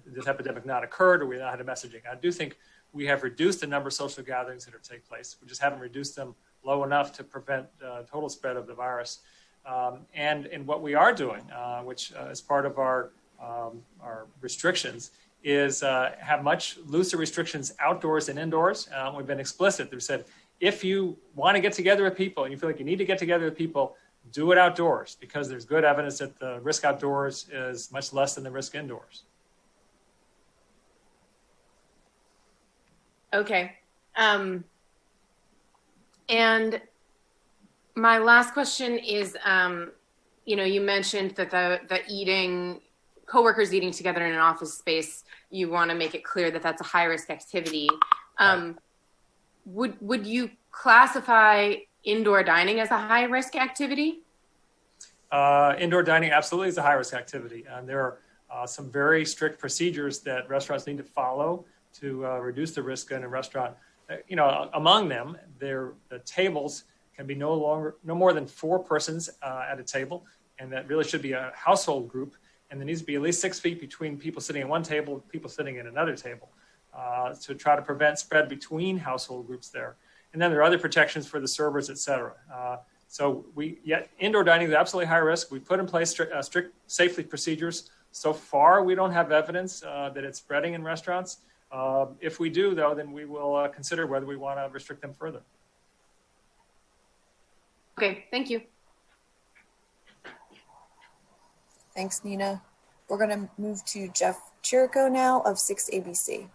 this epidemic not occurred or we not had a messaging. I do think we have reduced the number of social gatherings that take place. We just haven't reduced them low enough to prevent total spread of the virus. And what we are doing, which is part of our restrictions, is have much looser restrictions outdoors and indoors. We've been explicit. We've said, if you want to get together with people and you feel like you need to get together with people, do it outdoors, because there's good evidence that the risk outdoors is much less than the risk indoors. Okay. And my last question is, you mentioned that the coworkers eating together in an office space, you want to make it clear that that's a high risk activity. Would you classify indoor dining as a high risk activity? Indoor dining absolutely is a high risk activity. And there are some very strict procedures that restaurants need to follow to reduce the risk in a restaurant. Among them, the tables can be no more than 4 persons at a table, and that really should be a household group. And there needs to be at least 6 feet between people sitting at one table and people sitting at another table to try to prevent spread between household groups there. And then there are other protections for the servers, et cetera. So indoor dining is absolutely high risk. We put in place strict safety procedures. So far, we don't have evidence that it's spreading in restaurants. If we do, though, then we will consider whether we want to restrict them further. Okay, thank you. Thanks, Nina. We're going to move to Jeff Chirico now of 6ABC.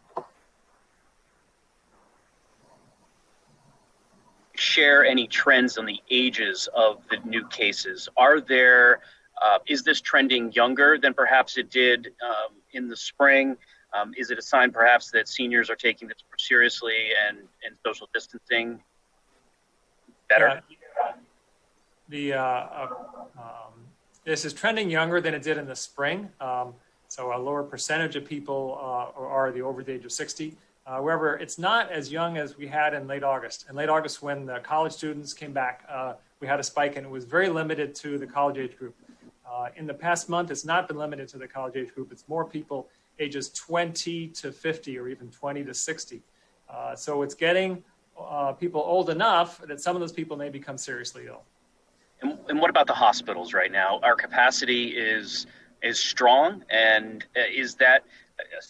Share any trends on the ages of the new cases. Is this trending younger than perhaps it did in the spring? Is it a sign perhaps that seniors are taking this more seriously and social distancing better? This is trending younger than it did in the spring. So a lower percentage of people are over the age of 60. However, it's not as young as we had in late August. In late August, when the college students came back, we had a spike, and it was very limited to the college age group. In the past month, it's not been limited to the college age group. It's more people ages 20 to 50 or even 20 to 60. So it's getting people old enough that some of those people may become seriously ill. And what about the hospitals right now? Our capacity is strong, and is that,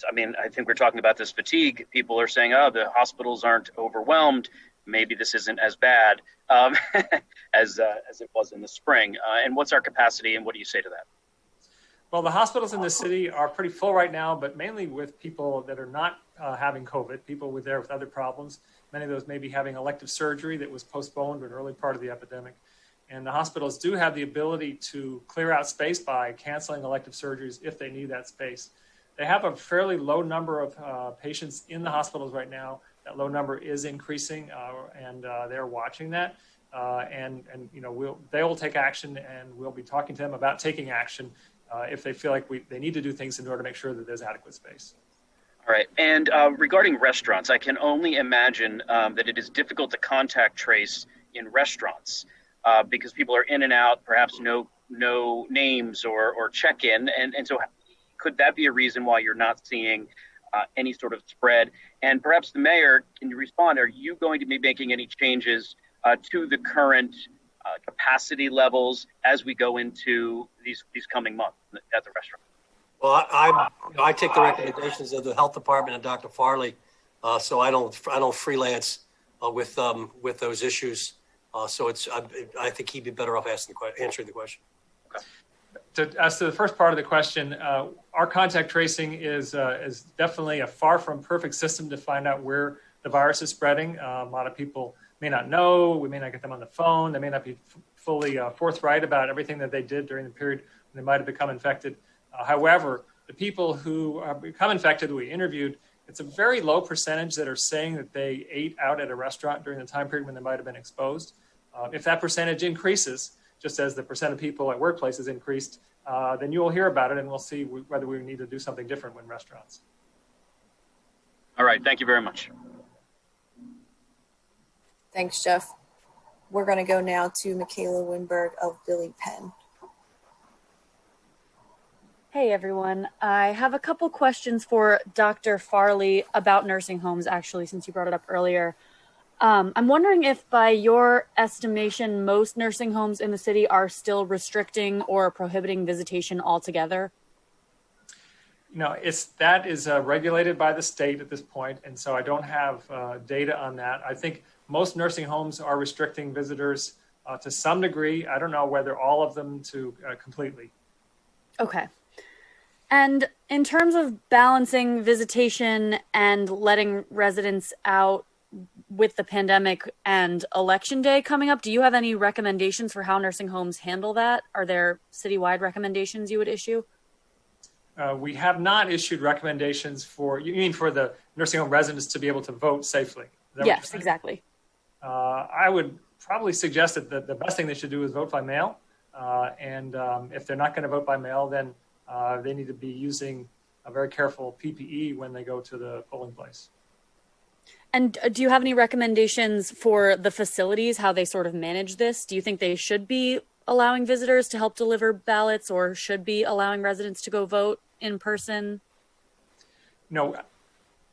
I mean, I think we're talking about this fatigue. People are saying, oh, the hospitals aren't overwhelmed. Maybe this isn't as bad as it was in the spring. And what's our capacity, and what do you say to that? Well, the hospitals in the city are pretty full right now, but mainly with people that are not having COVID, people with other problems. Many of those may be having elective surgery that was postponed in an early part of the epidemic. And the hospitals do have the ability to clear out space by canceling elective surgeries if they need that space. They have a fairly low number of patients in the hospitals right now. That low number is increasing, and they're watching that. And they will take action, and we'll be talking to them about taking action if they feel like they need to do things in order to make sure that there's adequate space. All right. And regarding restaurants, I can only imagine that it is difficult to contact trace in restaurants because people are in and out, perhaps no names or check-in. And so could that be a reason why you're not seeing any sort of spread? And perhaps the mayor, can you respond? Are you going to be making any changes to the current capacity levels as we go into these coming months at the restaurant? Well, I take the recommendations of the health department and Dr. Farley, so I don't freelance with those issues. So I think he'd be better off answering the question. Okay. As to the first part of the question, our contact tracing is definitely a far from perfect system to find out where the virus is spreading. A lot of people may not know. We may not get them on the phone. They may not be fully forthright about everything that they did during the period when they might have become infected. However, the people who become infected, we interviewed, it's a very low percentage that are saying that they ate out at a restaurant during the time period when they might have been exposed. If that percentage increases, just as the percent of people at workplaces increased, then you will hear about it, and we'll see whether we need to do something different in restaurants. All right. Thank you very much. Thanks, Jeff. We're going to go now to Michaela Winberg of Billy Penn. Hey, everyone. I have a couple questions for Dr. Farley about nursing homes, actually, since you brought it up earlier. I'm wondering if, by your estimation, most nursing homes in the city are still restricting or prohibiting visitation altogether? That is regulated by the state at this point, and so I don't have data on that. I think most nursing homes are restricting visitors to some degree. I don't know whether all of them to completely. Okay. And in terms of balancing visitation and letting residents out with the pandemic and election day coming up, do you have any recommendations for how nursing homes handle that? Are there citywide recommendations you would issue? We have not issued recommendations for the nursing home residents to be able to vote safely. Yes, exactly. I would probably suggest that the best thing they should do is vote by mail. And if they're not going to vote by mail, then they need to be using a very careful PPE when they go to the polling place. And do you have any recommendations for the facilities, how they sort of manage this? Do you think they should be allowing visitors to help deliver ballots or should be allowing residents to go vote in person? No,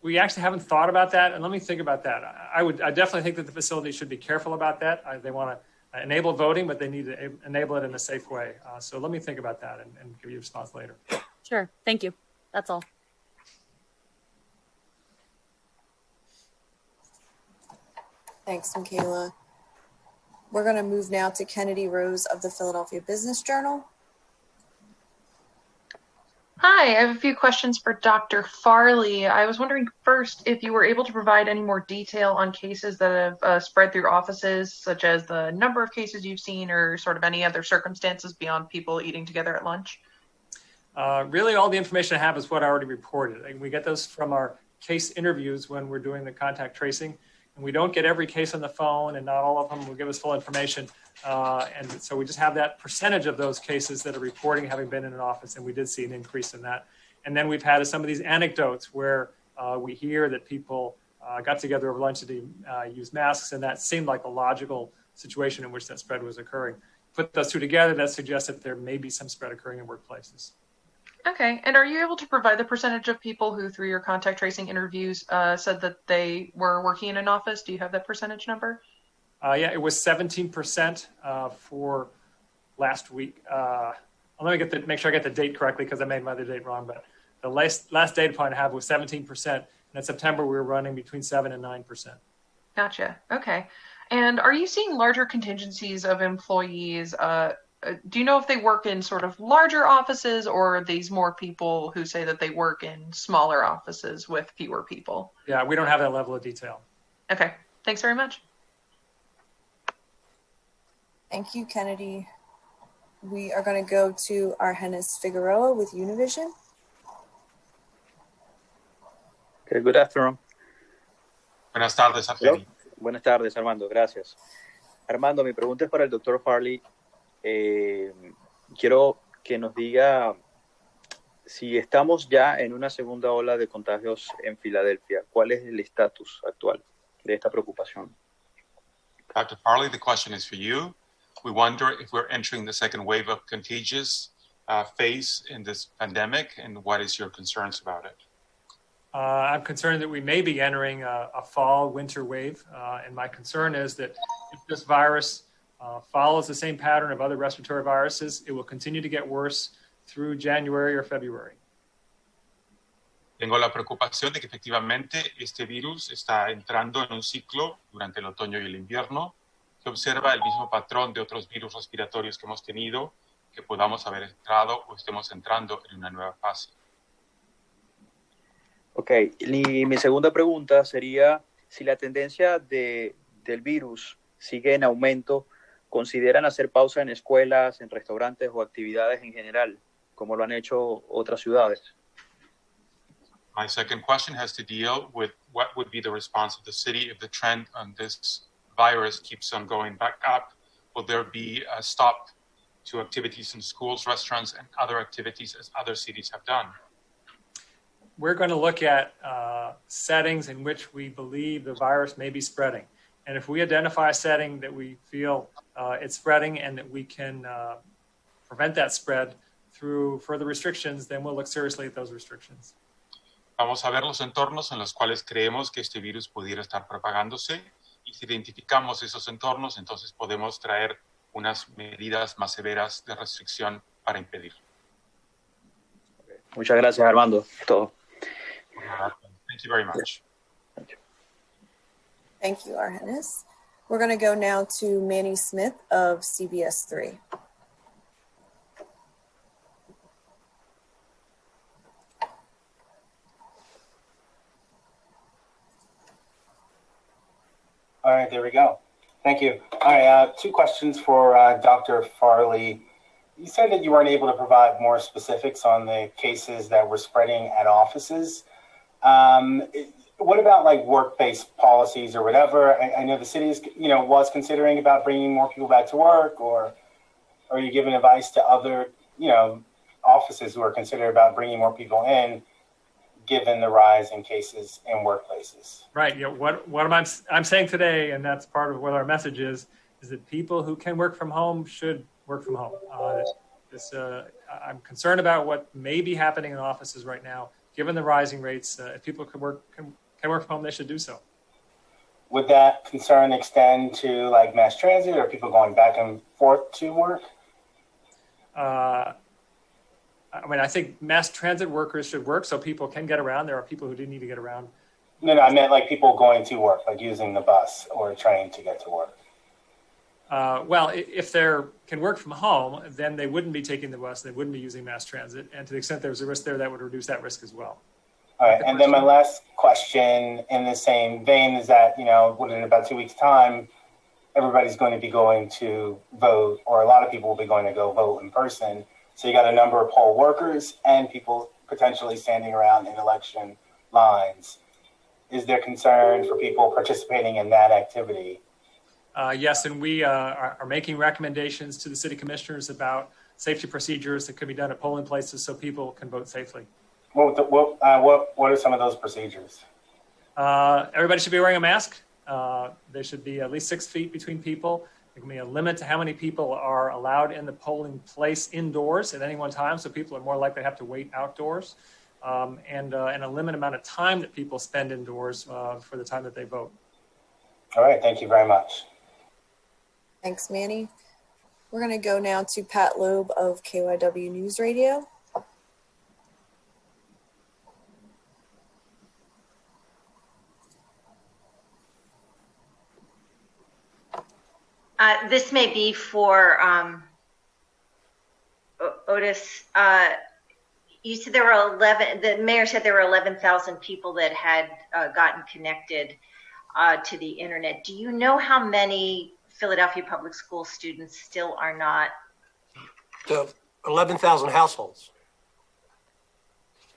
we actually haven't thought about that. And let me think about that. I definitely think that the facilities should be careful about that. They want to enable voting, but they need to enable it in a safe way. So let me think about that and give you a response later. Sure. Thank you. That's all. Thanks, Michaela. We're going to move now to Kennedy Rose of the Philadelphia Business Journal. Hi, I have a few questions for Dr. Farley. I was wondering first if you were able to provide any more detail on cases that have spread through offices, such as the number of cases you've seen or sort of any other circumstances beyond people eating together at lunch. Really, all the information I have is what I already reported. And we get those from our case interviews when we're doing the contact tracing. And we don't get every case on the phone, and not all of them will give us full information. And so we just have that percentage of those cases that are reporting having been in an office, and we did see an increase in that. And then we've had some of these anecdotes where we hear that people got together over lunch to use masks, and that seemed like a logical situation in which that spread was occurring. Put those two together, that suggests that there may be some spread occurring in workplaces. Okay, and are you able to provide the percentage of people who, through your contact tracing interviews, said that they were working in an office? Do you have that percentage number? Yeah, it was 17% for last week. Let me make sure I get the date correctly because I made my other date wrong. But the last data point I have was 17%. And in September, we were running between 7 and 9%. Gotcha. Okay. And are you seeing larger contingencies of employees? Do you know if they work in sort of larger offices, or are these more people who say that they work in smaller offices with fewer people? Yeah, we don't have that level of detail. Okay. Thanks very much. Thank you, Kennedy. We are going to go to Argenis Figueroa with Univision. Okay, good afternoon. Buenas tardes, Argenis. Buenas tardes, Armando. Gracias. Armando, mi pregunta es para el doctor Farley. Quiero que nos diga si estamos ya en una segunda ola de contagios en Filadelfia. ¿Cuál es el estatus actual de esta preocupación? Dr. Farley, the question is for you. We wonder if we're entering the second wave of contagious phase in this pandemic, and what is your concerns about it? I'm concerned that we may be entering a fall-winter wave, and my concern is that if this virus follows the same pattern of other respiratory viruses, it will continue to get worse through January or February. Tengo la preocupación de que efectivamente este virus está entrando en un ciclo durante el otoño y el invierno que observa el mismo patrón de otros virus respiratorios que hemos tenido, que podamos haber entrado o estemos entrando en una nueva fase. Ok, y mi segunda pregunta sería si la tendencia del virus sigue en aumento, ¿consideran hacer pausa en escuelas, en restaurantes o actividades en general, como lo han hecho otras ciudades? My second question has to deal with what would be the response of the city if the trend on this virus keeps on going back up. Will there be a stop to activities in schools, restaurants, and other activities as other cities have done? We're going to look at settings in which we believe the virus may be spreading. And if we identify a setting that we feel it's spreading and that we can prevent that spread through further restrictions, then we'll look seriously at those restrictions. Vamos a ver los entornos en los cuales creemos que este virus pudiera estar propagándose, y si identificamos esos entornos, entonces podemos traer unas medidas más severas de restricción para impedir. Muchas gracias, Armando. Todo. Thank you very much. Thank you, Argenis. We're going to go now to Manny Smith of CBS 3. All right, there we go. Thank you. All right, two questions for Dr. Farley. You said that you weren't able to provide more specifics on the cases that were spreading at offices. What about like work-based policies or whatever? I know the city is, was considering about bringing more people back to work, or are you giving advice to other, offices who are considering about bringing more people in? given the rise in cases in workplaces? Right. You know, what I'm saying today, and that's part of what our message is that people who can work from home should work from home. I'm concerned about what may be happening in offices right now, given the rising rates. If people can work from home, they should do so. Would that concern extend to like mass transit or people going back and forth to work? I think mass transit workers should work so people can get around. There are people who do need to get around. No, I meant like people going to work, like using the bus or train to get to work. Well, if they can work from home, then they wouldn't be taking the bus. They wouldn't be using mass transit. And to the extent there's a risk there, that would reduce that risk as well. All right. And then my last question in the same vein is that, within about 2 weeks' time, everybody's going to be going to vote, or a lot of people will be going to go vote in person. So you got a number of poll workers and people potentially standing around in election lines. Is there concern for people participating in that activity? Yes, and we are making recommendations to the city commissioners about safety procedures that could be done at polling places so people can vote safely. What are some of those procedures? Everybody should be wearing a mask. There should be at least 6 feet between people. There can be a limit to how many people are allowed in the polling place indoors at any one time, so people are more likely to have to wait outdoors, and a limited amount of time that people spend indoors for the time that they vote. All right, thank you very much. Thanks, Manny. We're going to go now to Pat Loeb of KYW News Radio. This may be for Otis. You said there were the mayor said there were 11,000 people that had gotten connected to the internet. Do you know how many Philadelphia public school students still are not? 11,000 households.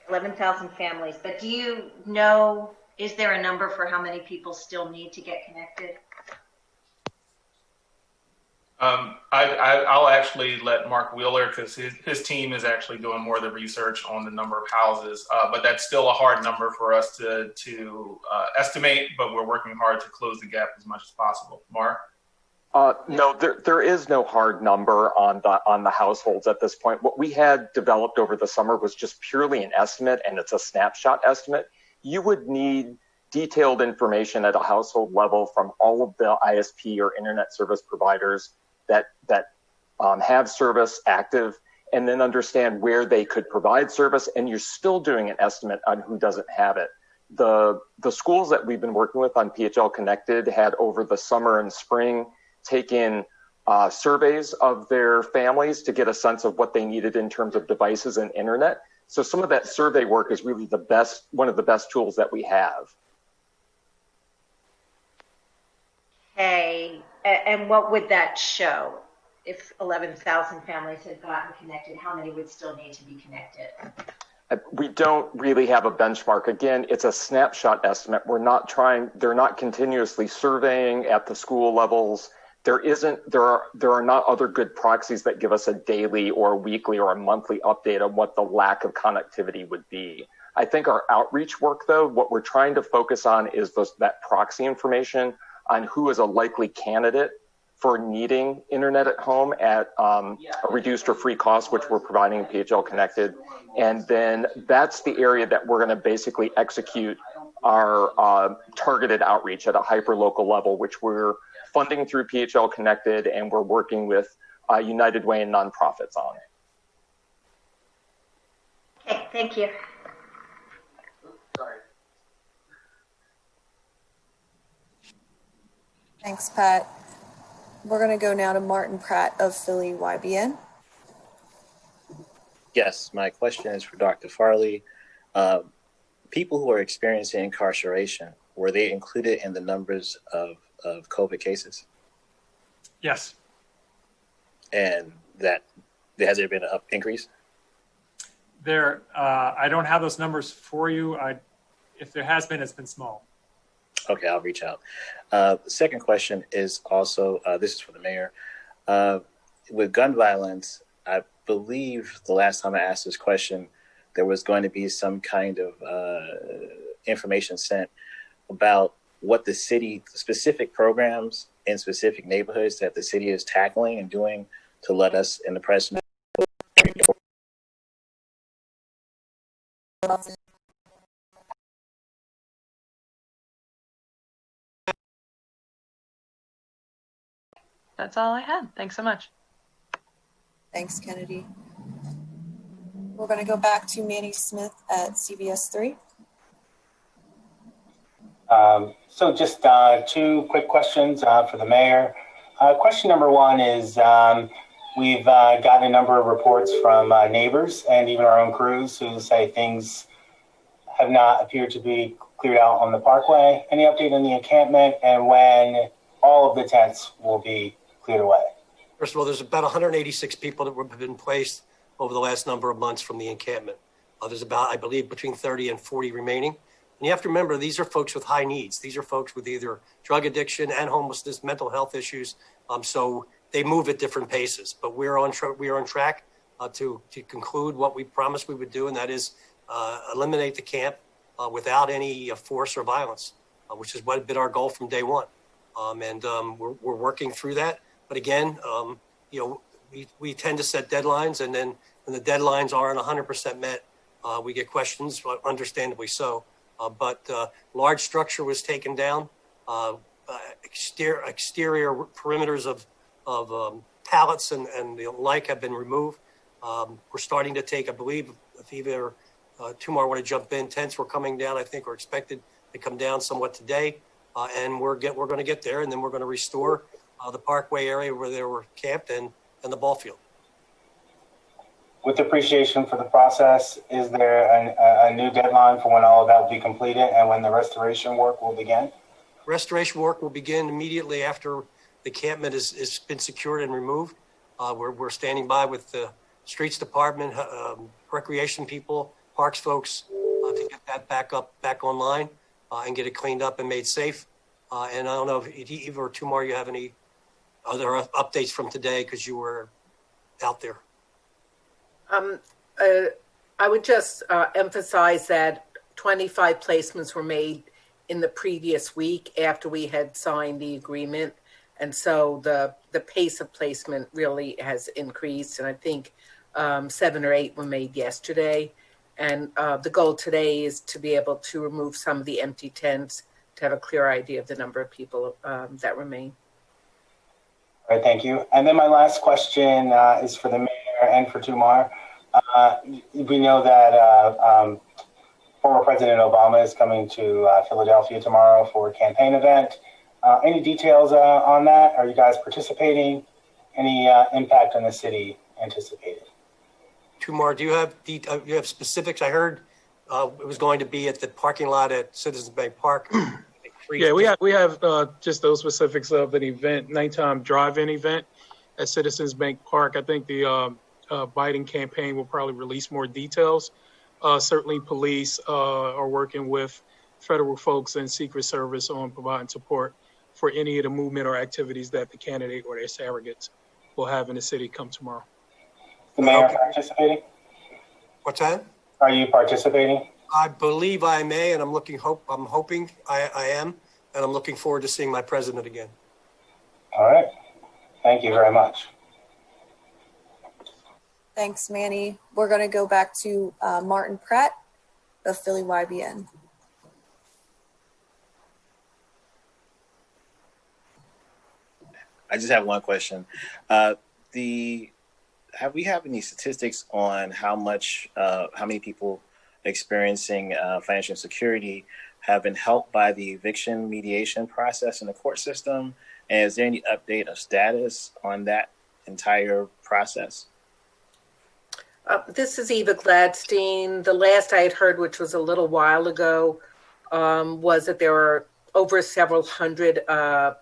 11,000 families. But do you know, is there a number for how many people still need to get connected? I'll actually let Mark Wheeler, because his team is actually doing more of the research on the number of houses, but that's still a hard number for us to estimate, but we're working hard to close the gap as much as possible. Mark? No, there is no hard number on the households at this point. What we had developed over the summer was just purely an estimate, and it's a snapshot estimate. You would need detailed information at a household level from all of the ISP or internet service providers that have service active, and then understand where they could provide service. And you're still doing an estimate on who doesn't have it. The schools that we've been working with on PHLConnectED had over the summer and spring taken surveys of their families to get a sense of what they needed in terms of devices and internet. So some of that survey work is really one of the best tools that we have. Okay, and what would that show? If 11,000 families had gotten connected, how many would still need to be connected? We don't really have a benchmark. Again, it's a snapshot estimate. They're not continuously surveying at the school levels. There are not other good proxies that give us a daily or a weekly or a monthly update on what the lack of connectivity would be. I think our outreach work, though, what we're trying to focus on is that proxy information on who is a likely candidate for needing internet at home at a reduced or free cost, which we're providing in PHLConnectED. And then that's the area that we're going to basically execute our targeted outreach at a hyper-local level, which we're funding through PHLConnectED, and we're working with United Way and nonprofits on. Okay, thank you. Thanks, Pat. We're going to go now to Martin Pratt of Philly YBN. Yes, my question is for Dr. Farley. People who are experiencing incarceration, were they included in the numbers of COVID cases? Yes. And has there been an increase? I don't have those numbers for you. If there has been, it's been small. Okay, I'll reach out. The second question is also, this is for the mayor. With gun violence, I believe the last time I asked this question, there was going to be some kind of information sent about what the city, specific programs in specific neighborhoods that the city is tackling and doing to let us in the press know. That's all I had. Thanks so much. Thanks, Kennedy. We're going to go back to Manny Smith at CBS 3. So just two quick questions for the mayor. Question number one is we've gotten a number of reports from neighbors and even our own crews who say things have not appeared to be cleared out on the parkway. Any update on the encampment and when all of the tents will be cleared away? First of all, there's about 186 people that have been placed over the last number of months from the encampment. There's about, I believe, between 30 and 40 remaining. And you have to remember, these are folks with high needs. These are folks with either drug addiction and homelessness, mental health issues. So they move at different paces. But we are on track to conclude what we promised we would do, and that is eliminate the camp without any force or violence, which has been our goal from day one. We're working through that. But again, we tend to set deadlines, and then when the deadlines aren't 100% met, we get questions, understandably so. But large structure was taken down. Exterior perimeters of pallets and the like have been removed. We're starting to take, I believe, if either Tumar want to jump in, tents were coming down, I think, or expected to come down somewhat today. And we're going to get there, and then we're going to restore the parkway area where they were camped and the ball field. With appreciation for the process, is there a new deadline for when all of that will be completed and when the restoration work will begin? Restoration work will begin immediately after the encampment has been secured and removed. We're standing by with the streets department, recreation people, parks folks to get that back online and get it cleaned up and made safe. And I don't know if Eva or Tumar, you have any other updates from today because you were out there. I would just emphasize that 25 placements were made in the previous week after we had signed the agreement. And so the pace of placement really has increased. And I think 7 or 8 were made yesterday. And the goal today is to be able to remove some of the empty tents to have a clear idea of the number of people that remain. All right, thank you. And then my last question is for the mayor and for Tumar. We know that former President Obama is coming to Philadelphia tomorrow for a campaign event. Any details on that? Are you guys participating? Any impact on the city anticipated? Tumar, do you have specifics? I heard it was going to be at the parking lot at Citizens Bank Park. Yeah, we have just those specifics of an event, nighttime drive-in event at Citizens Bank Park. I think the Biden campaign will probably release more details. Certainly police are working with federal folks and Secret Service on providing support for any of the movement or activities that the candidate or their surrogates will have in the city come tomorrow. The mayor participating? What's that? Are you participating? I believe I may, and I'm hoping I am, and I'm looking forward to seeing my president again. All right. Thank you very much. Thanks, Manny. We're going to go back to Martin Pratt of Philly YBN. I just have one question. Have we have any statistics on how many people experiencing financial insecurity have been helped by the eviction mediation process in the court system? And is there any update of status on that entire process? This is Eva Gladstein. The last I had heard, which was a little while ago, was that there were over several hundred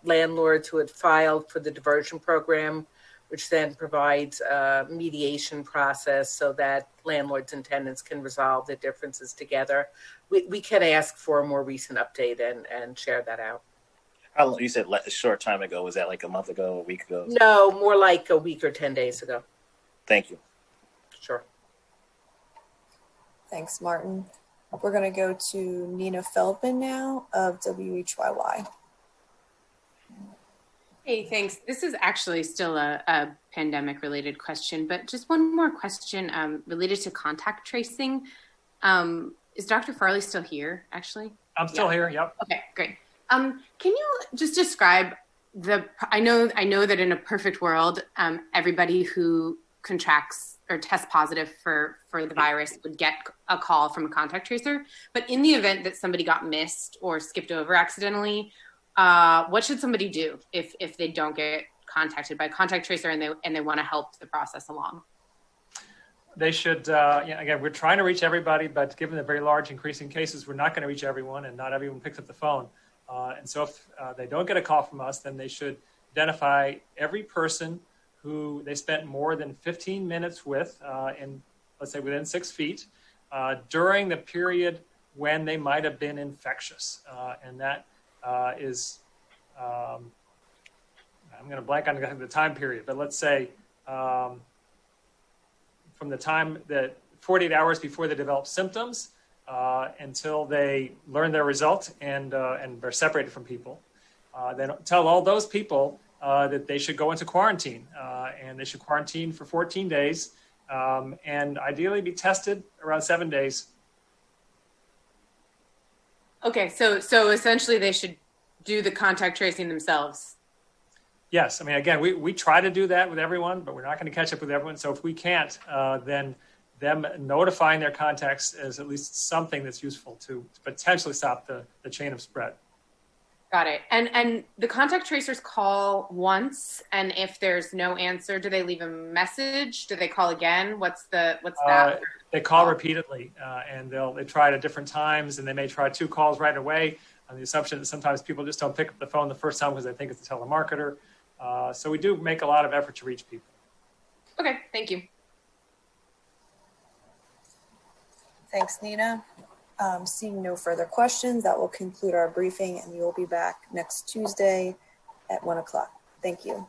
landlords who had filed for the diversion program, which then provides a mediation process so that landlords and tenants can resolve their differences together. We can ask for a more recent update and share that out. How long, you said a short time ago? Was that like a month ago, a week ago? No, more like a week or 10 days ago. Thank you. Sure. Thanks, Martin. We're going to go to Nina Feldman now of WHYY. Hey, thanks. This is actually still a pandemic-related question, but just one more question related to contact tracing. Is Dr. Farley still here, actually? I'm still here, yep. Okay, great. Can you just describe I know that in a perfect world, everybody who contracts or tests positive for the virus would get a call from a contact tracer, but in the event that somebody got missed or skipped over accidentally, what should somebody do if they don't get contacted by a contact tracer and they want to help the process along? They should, again, we're trying to reach everybody, but given the very large increase in cases, we're not going to reach everyone, and not everyone picks up the phone. And so if they don't get a call from us, then they should identify every person who they spent more than 15 minutes with, let's say within 6 feet, during the period when they might have been infectious. And that is, I'm going to blank on the time period, but let's say from the time that 48 hours before they develop symptoms until they learn their result and are separated from people. Then tell all those people that they should go into quarantine, and they should quarantine for 14 days and ideally be tested around 7 days. Okay, so essentially they should do the contact tracing themselves. Yes, I mean, again, we try to do that with everyone, but we're not going to catch up with everyone. So if we can't, then them notifying their contacts is at least something that's useful to potentially stop the chain of spread. Got it. And the contact tracers call once, and if there's no answer, do they leave a message? Do they call again? What's that? They call repeatedly, and they try it at different times, and they may try 2 calls right away on the assumption that sometimes people just don't pick up the phone the first time because they think it's a telemarketer. So we do make a lot of effort to reach people. Okay, thank you. Thanks, Nina. Seeing no further questions, that will conclude our briefing, and we will be back next Tuesday at 1 o'clock. Thank you.